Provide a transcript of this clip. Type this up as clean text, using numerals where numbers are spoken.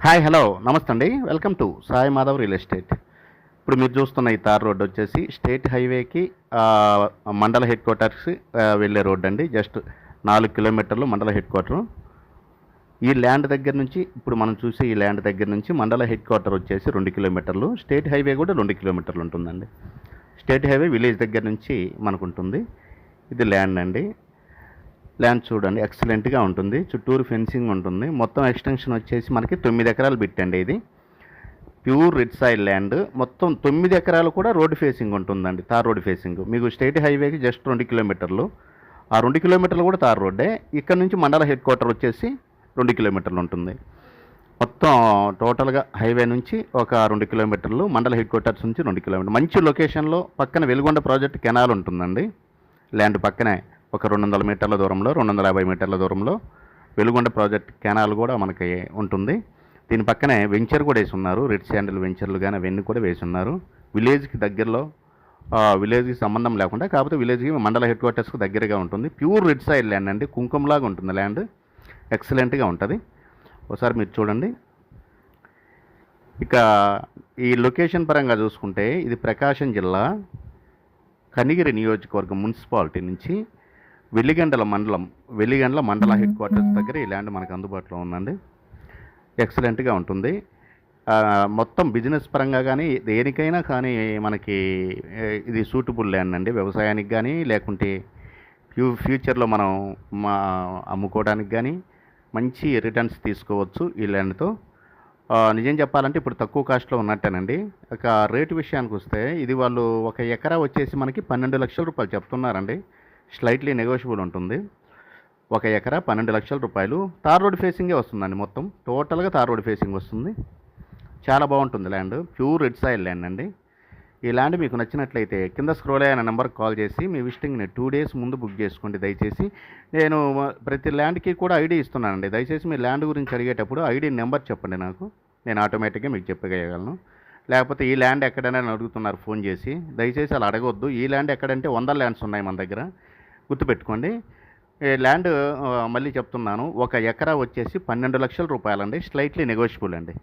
Hi hello నమస్తే అండి. Welcome to Sai Madhav real estate. ఇప్పుడు మీరు చూస్తున్న ఈ తార్ రోడ్ వచ్చేసి స్టేట్ హైవేకి మండల హెడ్ క్వార్టర్స్ వెళ్ళే రోడ్ అండి. జస్ట్ 4 కిలోమీటర్లు మండల హెడ్ క్వార్టర్. ఈ ల్యాండ్ దగ్గర నుంచి ఇప్పుడు మనం చూసే ఈ ల్యాండ్ దగ్గర నుంచి మండల హెడ్ క్వార్టర్ వచ్చేసి 2 కిలోమీటర్లు, స్టేట్ హైవే కూడా 2 కిలోమీటర్లు ఉంటుందండి. స్టేట్ హైవే విలేజ్ దగ్గర నుంచి మనకు ఉంటుంది. ఇది ల్యాండ్ అండి. ల్యాండ్ చూడండి ఎక్సలెంట్గా ఉంటుంది. చుట్టూరు ఫెన్సింగ్ ఉంటుంది. మొత్తం ఎక్స్టెన్షన్ వచ్చేసి మనకి 9 ఎకరాలు బిట్టండి. ఇది ప్యూర్ రెడ్ సాయిల్ ల్యాండ్. మొత్తం 9 ఎకరాలు కూడా రోడ్ ఫేసింగ్ ఉంటుందండి. Tar road facing. మీకు స్టేట్ హైవేకి జస్ట్ 2 కిలోమీటర్లు. ఆ 2 కిలోమీటర్లు కూడా తార్ రోడ్డే. ఇక్కడ నుంచి మండల హెడ్ క్వార్టర్ వచ్చేసి 2 కిలోమీటర్లు ఉంటుంది. మొత్తం టోటల్గా హైవే నుంచి ఒక 2 కిలోమీటర్లు, మండల హెడ్ క్వార్టర్స్ నుంచి 2 కిలోమీటర్లు. మంచి లొకేషన్లో పక్కన వెలుగొండ ప్రాజెక్ట్ కెనాల్ ఉంటుందండి. ల్యాండ్ పక్కనే ఒక 200 మీటర్ల దూరంలో, 250 మీటర్ల దూరంలో వెలుగొండ ప్రాజెక్ట్ కెనాల్ కూడా మనకి ఉంటుంది. దీని పక్కనే వెంచర్ కూడా వేసి ఉన్నారు. రెడ్ శాండిల్ వెంచర్లు కానీ అవన్నీ కూడా వేసి ఉన్నారు. విలేజ్కి దగ్గరలో, విలేజ్కి సంబంధం లేకుండా, కాకపోతే విలేజ్కి మండల హెడ్ క్వార్టర్స్కి దగ్గరగా ఉంటుంది. ప్యూర్ రెడ్ సాయిల్ ల్యాండ్ అండి. కుంకుమలాగా ఉంటుంది ల్యాండ్. ఎక్సలెంట్గా ఉంటుంది. ఒకసారి మీరు చూడండి. ఇక ఈ లొకేషన్ పరంగా చూసుకుంటే ఇది ప్రకాశం జిల్లా కనిగిరి నియోజకవర్గం మున్సిపాలిటీ నుంచి వెలిగండ్ల మండల హెడ్ క్వార్టర్స్ దగ్గర ఈ ల్యాండ్ మనకు అందుబాటులో ఉందండి. ఎక్సలెంట్గా ఉంటుంది. మొత్తం బిజినెస్ పరంగా కానీ దేనికైనా కానీ మనకి ఇది సూటబుల్ ల్యాండ్ అండి. వ్యవసాయానికి కానీ లేకుంటే ఫ్యూచర్లో మనం అమ్ముకోవడానికి కానీ మంచి రిటర్న్స్ తీసుకోవచ్చు ఈ ల్యాండ్తో. నిజం చెప్పాలంటే ఇప్పుడు తక్కువ కాస్ట్లో ఉన్నట్టేనండి. ఒక రేటు విషయానికి వస్తే ఇది వాళ్ళు ఒక ఎకరా వచ్చేసి మనకి 12 లక్షల రూపాయలు చెప్తున్నారండి. స్లైట్లీ నెగోషియబుల్ ఉంటుంది. ఒక ఎకరా 12 లక్షల రూపాయలు. తార్ రోడ్ ఫేసింగే వస్తుందండి. మొత్తం టోటల్గా తార్ రోడ్ ఫేసింగ్ వస్తుంది. చాలా బాగుంటుంది land. Pure red soil land అండి. ఈ ల్యాండ్ మీకు నచ్చినట్లయితే కింద స్క్రోల్ అయిన నెంబర్కి కాల్ చేసి మీ విజిటింగ్ని 2 డేస్ ముందు బుక్ చేసుకోండి దయచేసి. నేను ప్రతి ల్యాండ్కి కూడా ఐడి ఇస్తున్నానండి. దయచేసి మీ ల్యాండ్ గురించి అడిగేటప్పుడు ఐడి నెంబర్ చెప్పండి నాకు. నేను ఆటోమేటిక్గా మీకు చెప్పగలను. లేకపోతే ఈ ల్యాండ్ ఎక్కడైనా అడుగుతున్నారు ఫోన్ చేసి, దయచేసి అలా అడగొద్దు. ఈ ల్యాండ్ ఎక్కడంటే 100 ల్యాండ్స్ ఉన్నాయి మన దగ్గర, గుర్తుపెట్టుకోండి. ల్యాండ్ మళ్ళీ చెప్తున్నాను, ఒక ఎకరా వచ్చేసి 12 లక్షల రూపాయలండి. స్లైట్లీ నెగోషియబుల్ అండి.